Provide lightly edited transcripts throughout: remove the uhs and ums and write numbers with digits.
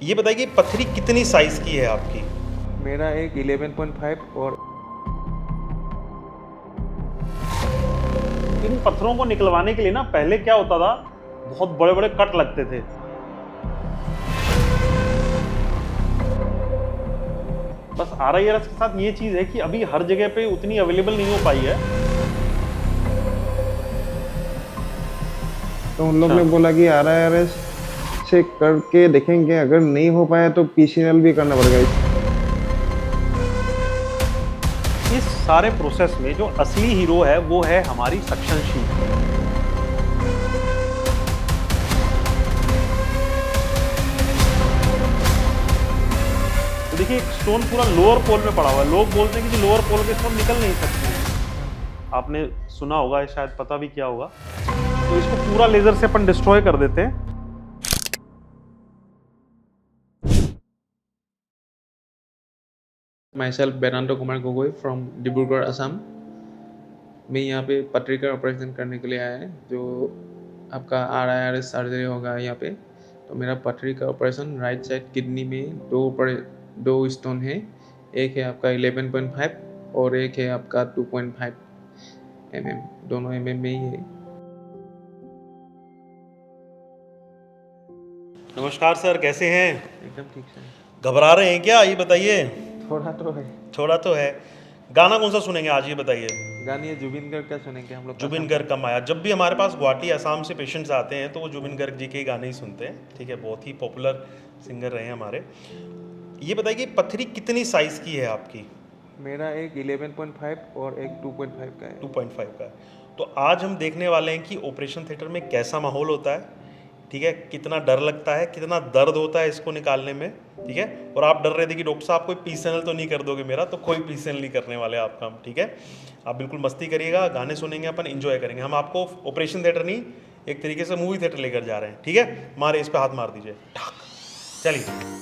ये बताइए कि पथरी कितनी साइज की है आपकी? मेरा एक 11.5 और इन पत्थरों को निकलवाने के लिए ना पहले क्या होता था, बहुत बड़े बड़े कट लगते थे। बस RIRS के साथ ये चीज है कि अभी हर जगह पे उतनी अवेलेबल नहीं हो पाई है। तो उन लोग ने बोला कि RIRS से करके देखेंगे, अगर नहीं हो पाया तो PCNL भी करना पड़ेगा। इस सारे प्रोसेस में जो असली हीरो है वो है हमारी सक्शन शीट। तो देखिए एक स्टोन पूरा लोअर पोल में पड़ा हुआ है। लोग बोलते हैं कि लोअर पोल के स्टोन निकल नहीं सकते। आपने सुना होगा, शायद पता भी क्या होगा। तो इसको पूरा लेजर से अपन डिस्ट्रॉय कर देते हैं। Myself Berando Kumar Gogoi from Dibrugarh Assam. मैं यहाँ पे पटरी का ऑपरेशन करने के लिए आया है, जो आपका RIRS सर्जरी होगा यहाँ पे। तो मेरा पटरी का ऑपरेशन राइट साइड किडनी में दो स्टोन है। एक है आपका 11.5 और एक है आपका 2.5 mm। दोनों mm में ही है। नमस्कार सर, कैसे हैं? एकदम ठीक से। घबरा रहे हैं क्या? ये बताइए। थोड़ा तो है। थोड़ा तो है। गाना कौन सा सुनेंगे आज, ये बताइए। गाने ये जुबिन गर्ग का सुनेंगे हम लोग। जुबिन गर्ग का माया। जब भी हमारे पास गुवाहाटी असम से पेशेंट्स आते हैं तो वो जुबिन गर्ग जी के ही गाने ही सुनते हैं। ठीक है, बहुत ही पॉपुलर सिंगर रहे हैं हमारे। ये बताइए कि पथरी कितनी साइज की है आपकी? मेरा एक 11.5 और एक 2.5 का है। 2.5 का है। तो आज हम देखने वाले हैं कि ऑपरेशन थिएटर में कैसा माहौल होता है, ठीक है, कितना डर लगता है, कितना दर्द होता है इसको निकालने में, ठीक है। और आप डर रहे थे कि डॉक्टर साहब कोई PCNL तो नहीं कर दोगे मेरा, तो कोई PCNL नहीं करने वाले आपका हम, ठीक है। आप बिल्कुल मस्ती करिएगा, गाने सुनेंगे, अपन एंजॉय करेंगे। हम आपको ऑपरेशन थिएटर नहीं, एक तरीके से मूवी थिएटर लेकर जा रहे हैं, ठीक है। मारे इस पे हाथ मार दीजिए, चलिए।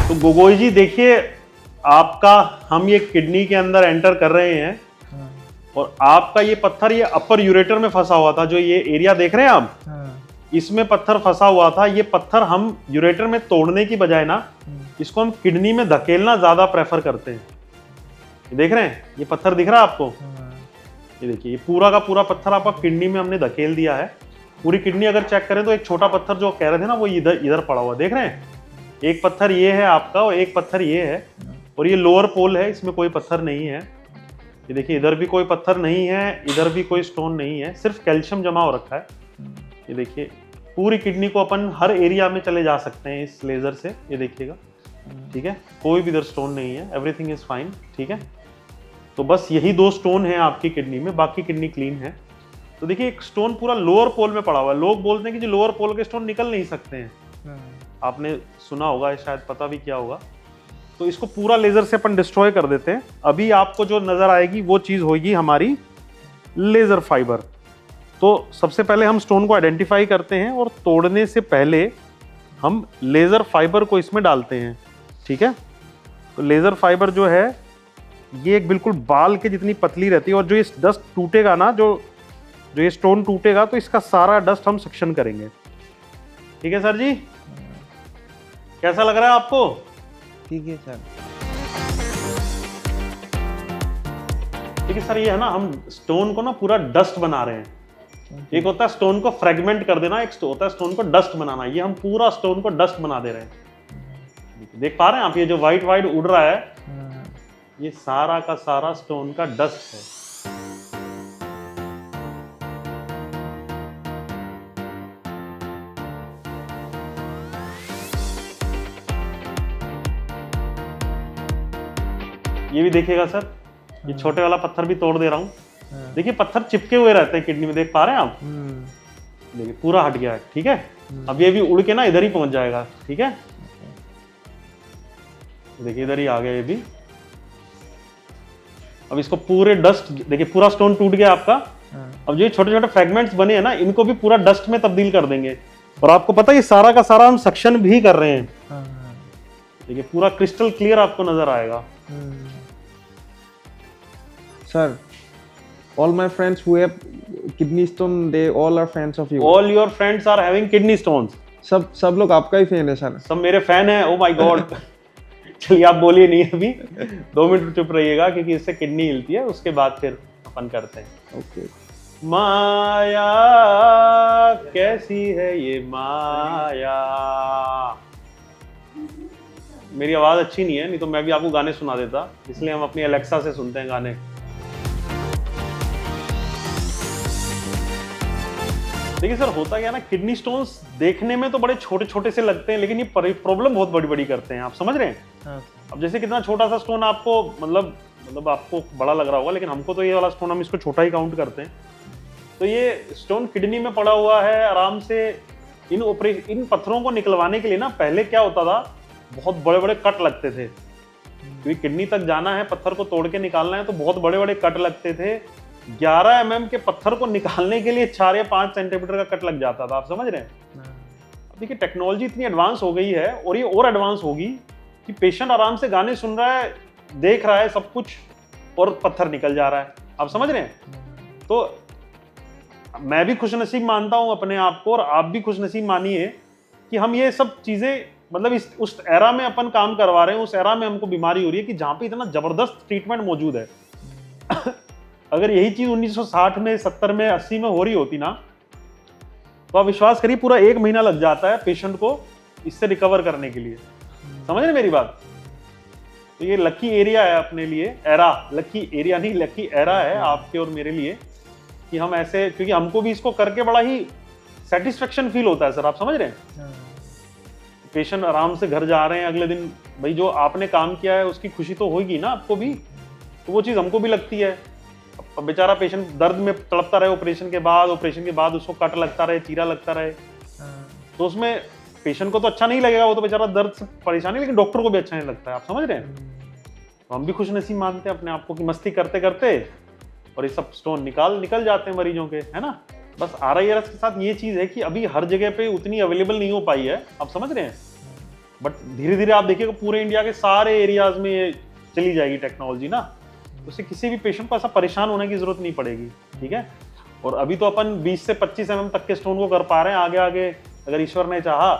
तो गोगोई जी देखिए, आपका हम ये किडनी के अंदर एंटर कर रहे हैं और आपका ये पत्थर ये अपर यूरेटर में फंसा हुआ था। जो ये एरिया देख रहे हैं आप, इसमें पत्थर फंसा हुआ था। ये पत्थर हम यूरेटर में तोड़ने की बजाय ना, इसको हम किडनी में धकेलना ज्यादा प्रेफर करते हैं। ये देख रहे हैं, ये पत्थर दिख रहा है आपको? ये देखिए, ये पूरा का पूरा पत्थर आपका किडनी में हमने धकेल दिया है। पूरी किडनी अगर चेक करें तो एक छोटा पत्थर जो कह रहे थे ना, वो इधर पड़ा हुआ, देख रहे हैं? एक पत्थर ये है आपका और एक पत्थर ये है, और ये लोअर पोल है, इसमें कोई पत्थर नहीं है। ये देखिए, इधर भी कोई पत्थर नहीं है, इधर भी कोई स्टोन नहीं है, सिर्फ कैल्शियम जमा हो रखा है। ये देखिए, पूरी किडनी को अपन हर एरिया में चले जा सकते हैं इस लेजर से। ये देखिएगा, ठीक है, कोई भी इधर स्टोन नहीं है, एवरीथिंग इज फाइन, ठीक है। तो बस यही 2 स्टोन है आपकी किडनी में, बाकी किडनी क्लीन है। तो देखिए, एक स्टोन पूरा लोअर पोल में पड़ा हुआ है। लोग बोलते हैं कि जो लोअर पोल के स्टोन निकल नहीं सकते हैं। आपने सुना होगा, शायद पता भी क्या होगा। तो इसको पूरा लेजर से अपन डिस्ट्रॉय कर देते हैं। अभी आपको जो नजर आएगी वो चीज होगी हमारी लेजर फाइबर। तो सबसे पहले हम स्टोन को आइडेंटिफाई करते हैं और तोड़ने से पहले हम लेजर फाइबर को इसमें डालते हैं, ठीक है। तो लेजर फाइबर जो है ये एक बिल्कुल बाल के जितनी पतली रहती है, और जो ये डस्ट टूटेगा ना, जो ये स्टोन टूटेगा तो इसका सारा डस्ट हम सेक्शन करेंगे, ठीक है सर जी। कैसा लग रहा है आपको? ठीक है सर। देखिए सर, ये है ना, हम स्टोन को ना पूरा डस्ट बना रहे हैं। एक होता है स्टोन को फ्रेगमेंट कर देना, एक होता है स्टोन को डस्ट बनाना। ये हम पूरा स्टोन को डस्ट बना दे रहे हैं। देख पा रहे हैं आप, ये जो व्हाइट उड़ रहा है, ये सारा का सारा स्टोन का डस्ट है। ये भी देखिएगा सर, ये छोटे वाला पत्थर भी तोड़ दे रहा हूँ। देखिए, पत्थर चिपके हुए रहते हैं किडनी में, देख पा रहे हैं आप? देखिए, पूरा हट गया है, ठीक है। अब ये भी उड़ के ना इधर ही पहुंच जाएगा, ठीक है। देखिए, इधर ही आ गया ये भी। अब इसको पूरे डस्ट, देखिए पूरा स्टोन टूट गया आपका। अब जो ये छोटे छोटे फ्रेगमेंट्स बने हैं ना, इनको भी पूरा डस्ट में तब्दील कर देंगे। और आपको पता है ये सारा का सारा हम सक्शन भी कर रहे हैं। देखिए पूरा क्रिस्टल क्लियर आपको नजर आएगा। Sir, all my friends who have kidney stone, they all are fans of you. All your friends are having kidney stones. सब लोग आपका ही फैन है सर। सब मेरे फैन है। Oh my God. चलिए आप बोलिए नहीं अभी, 2 मिनट चुप रहिएगा क्योंकि इससे किडनी हिलती है, उसके बाद फिर अपन करते हैं। ओके। माया कैसी है ये माया। मेरी आवाज अच्छी नहीं है, नहीं तो मैं भी आपको गाने सुना देता, इसलिए हम अपनी एलेक्सा से सुनते हैं गाने। देखिए सर, होता क्या ना, किडनी स्टोन्स देखने में तो बड़े छोटे छोटे से लगते हैं, लेकिन ये प्रॉब्लम बहुत बड़ी बड़ी करते हैं। आप समझ रहे हैं? हाँ। अब जैसे कितना छोटा सा स्टोन आपको मतलब आपको बड़ा लग रहा होगा, लेकिन हमको तो ये वाला स्टोन, हम इसको छोटा ही काउंट करते हैं। तो ये स्टोन किडनी में पड़ा हुआ है आराम से। इन पत्थरों को निकलवाने के लिए ना पहले क्या होता था, बहुत बड़े बड़े कट लगते थे, क्योंकि किडनी तक जाना है, पत्थर को तोड़ के निकालना है, तो बहुत बड़े बड़े कट लगते थे। 11 mm के पत्थर को निकालने के लिए 4 या 5 सेंटीमीटर का कट लग जाता था। आप समझ रहे हैं? अब देखिए टेक्नोलॉजी इतनी एडवांस हो गई है, और ये और एडवांस होगी कि पेशेंट आराम से गाने सुन रहा है, देख रहा है सब कुछ, और पत्थर निकल जा रहा है। आप समझ रहे हैं? तो मैं भी खुशनसीब मानता हूं अपने आप को, और आप भी खुशनसीब मानिए कि हम ये सब चीजें मतलब उस एरा में अपन काम करवा रहे हैं, उस एरा में हमको बीमारी हो रही है कि जहां पे इतना जबरदस्त ट्रीटमेंट मौजूद है। अगर यही चीज 1960 में, 70 में, 80 में हो रही होती ना, तो आप विश्वास करिए पूरा 1 महीना लग जाता है पेशेंट को इससे रिकवर करने के लिए। समझ रहे मेरी बात? तो ये लकी एरिया है अपने लिए, एरा, लकी एरिया नहीं, लकी एरा है आपके और मेरे लिए, कि हम ऐसे, क्योंकि हमको भी इसको करके बड़ा ही सेटिस्फेक्शन फील होता है सर। आप समझ रहे हैं? पेशेंट आराम से घर जा रहे हैं अगले दिन, भाई जो आपने काम किया है उसकी खुशी तो होगी ना आपको भी, तो वो चीज़ हमको भी लगती है। अब बेचारा पेशेंट दर्द में तड़पता रहे, ऑपरेशन के बाद उसको कट लगता रहे, चीरा लगता रहे, तो उसमें पेशेंट को तो अच्छा नहीं लगेगा, वो तो बेचारा दर्द से परेशान है, लेकिन डॉक्टर को भी अच्छा नहीं लगता है। आप समझ रहे हैं? तो हम भी खुशनसीब मानते हैं अपने आप को कि मस्ती करते करते और ये सब स्टोन निकल जाते हैं मरीजों के, है ना। बस RIRS के साथ ये चीज़ है कि अभी हर जगह पे उतनी अवेलेबल नहीं हो पाई है, आप समझ रहे हैं, बट धीरे धीरे आप देखिएगा पूरे इंडिया के सारे एरियाज में ये चली जाएगी टेक्नोलॉजी ना, उससे किसी भी पेशेंट को ऐसा परेशान होने की जरूरत नहीं पड़ेगी। ठीक है? और अभी तो अपन 20 से 25 mm तक के स्टोन को कर पा रहे हैं, आगे आगे अगर ईश्वर ने चाहा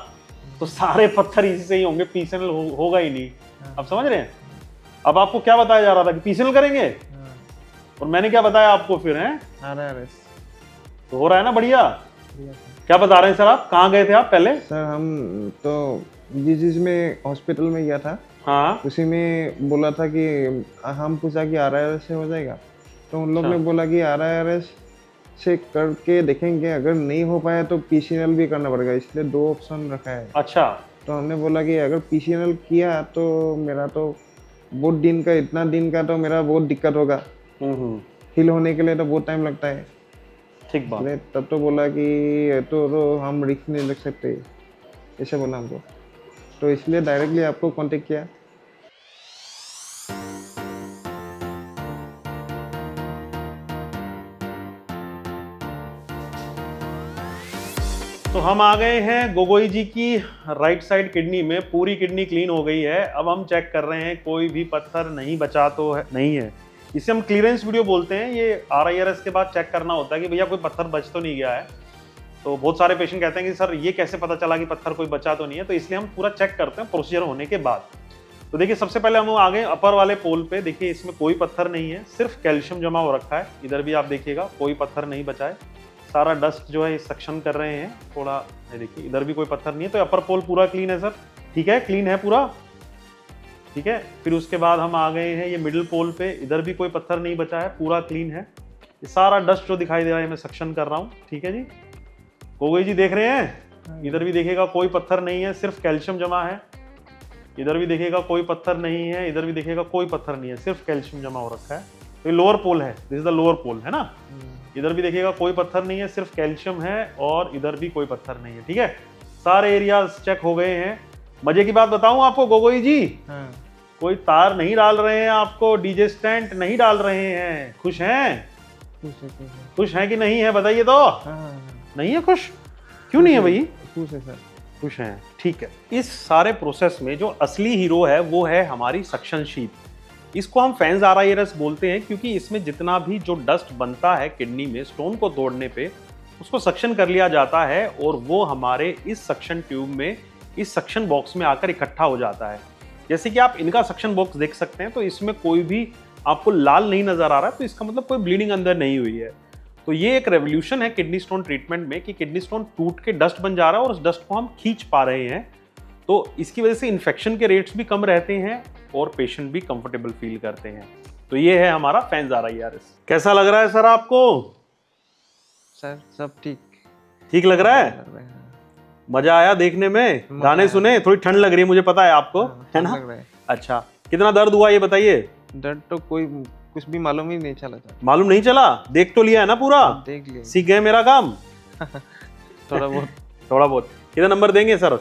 तो सारे पत्थर इसी से ही होंगे, PCNL होगा ही नहीं। आप समझ रहे हैं? अब आपको क्या बताया जा रहा था कि PCNL करेंगे, और मैंने क्या बताया आपको फिर? हैं RIRS तो हो रहा है ना बढ़िया। क्या बता रहे हैं सर आप? कहाँ गए थे आप पहले? सर हम तो जिस चीज में हॉस्पिटल में गया था, हाँ उसी में बोला था कि हम पूछा कि RIRS से हो जाएगा, तो उन लोग ने बोला कि RIRS से करके देखेंगे, अगर नहीं हो पाया तो PCNL भी करना पड़ेगा, इसलिए 2 ऑप्शन रखा है। अच्छा, तो हमने बोला कि अगर PCNL किया तो मेरा तो बहुत दिन का, इतना दिन का तो मेरा बहुत दिक्कत होगा, हील होने के लिए तो बहुत टाइम लगता है। ठीक बात। तब तो बोला कि तो हम रिस्क नहीं ले सकते, ऐसे बोला हमको, तो इसलिए डायरेक्टली आपको कांटेक्ट किया। तो हम आ गए हैं गोगोई जी की राइट साइड किडनी में, पूरी किडनी क्लीन हो गई है। अब हम चेक कर रहे हैं कोई भी पत्थर नहीं बचा तो नहीं है, इसे हम क्लियरेंस वीडियो बोलते हैं। ये RIRS के बाद चेक करना होता है कि भैया कोई पत्थर बच तो नहीं गया है। तो बहुत सारे पेशेंट कहते हैं कि सर ये कैसे पता चला कि पत्थर कोई बचा तो नहीं है, तो इसलिए हम पूरा चेक करते हैं प्रोसीजर होने के बाद। तो देखिए सबसे पहले हम आ गए अपर वाले पोल पे। देखिए इसमें कोई पत्थर नहीं है, सिर्फ कैल्शियम जमा हो रखा है। इधर भी आप देखिएगा कोई पत्थर नहीं बचा है, सारा डस्ट जो है सक्शन कर रहे हैं थोड़ा। देखिए इधर भी कोई पत्थर नहीं है, तो अपर पोल पूरा क्लीन है सर। ठीक है, क्लीन है पूरा। ठीक है, फिर उसके बाद हम आ गए हैं ये मिडिल पोल पे, इधर भी कोई पत्थर नहीं बचा है, पूरा क्लीन है। ये सारा डस्ट जो दिखाई दे रहा है मैं सक्शन कर रहा हूँ। ठीक है जी, गोगोई जी देख रहे हैं? इधर भी देखिएगा कोई पत्थर नहीं है, सिर्फ कैल्शियम जमा है। इधर भी देखिएगा कोई पत्थर नहीं है, इधर भी देखिएगा कोई पत्थर नहीं है, सिर्फ कैल्शियम जमा हो रखा है। तो ये लोअर पोल है, this is the lower pole, है ना। इधर भी देखिएगा कोई पत्थर नहीं है, सिर्फ कैल्शियम है, और इधर भी कोई पत्थर नहीं है। ठीक है, सारे एरियाज चेक हो गए हैं। मजे की बात बताऊं आपको गोगोई जी, कोई तार नहीं डाल रहे हैं आपको, डीजे स्टैंड नहीं डाल रहे हैं। खुश हैं? खुश हैं कि नहीं है बताइए तो? नहीं है खुश? क्यों नहीं है भाई? खुश है सर। खुश हैं। ठीक है, इस सारे प्रोसेस में जो असली हीरो है वो है हमारी सक्शन शीट। इसको हम फैंस RIRS बोलते हैं क्योंकि इसमें जितना भी जो डस्ट बनता है किडनी में स्टोन को तोड़ने पे उसको सक्शन कर लिया जाता है और वो हमारे इस सक्शन ट्यूब में, इस सक्शन बॉक्स में आकर इकट्ठा हो जाता है। जैसे कि आप इनका सक्शन बॉक्स देख सकते हैं तो इसमें कोई भी आपको लाल नहीं नजर आ रहा है, तो इसका मतलब कोई ब्लीडिंग अंदर नहीं हुई है। तो ये एक रेवोल्यूशन है किडनी स्टोन ट्रीटमेंट में कि किडनी स्टोन टूट के डस्ट बन जा रहा है और उस डस्ट को हम खींच पा रहे हैं। तो इसकी वजह से इन्फेक्शन के रेट्स भी कम रहते हैं और पेशेंट भी कंफर्टेबल फील करते हैं। तो ये है हमारा फैंस RIRS। कैसा लग रहा है सर आपको? सर सब ठीक ठीक लग रहा है? लग रहा है। मजा आया देखने में? मजा गाने आया। सुने? थोड़ी ठंड लग रही है मुझे पता है आपको, है ना? लग रहा है। अच्छा, कितना दर्द हुआ ये बताइए? दर्द तो कोई कुछ भी मालूम ही नहीं चला था। मालूम नहीं चला? देख तो लिया है ना पूरा? देख लिया सीख गए मेरा काम? थोड़ा बहुत। थोड़ा बहुत। कितना नंबर देंगे सर?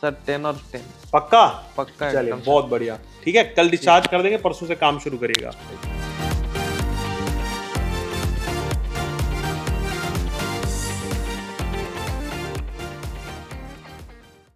सर 10 और 10 पक्का? पक्का चलिए एकदम। बहुत बढ़िया। ठीक है, कल डिस्चार्ज कर देंगे, परसों से काम शुरू करिएगा।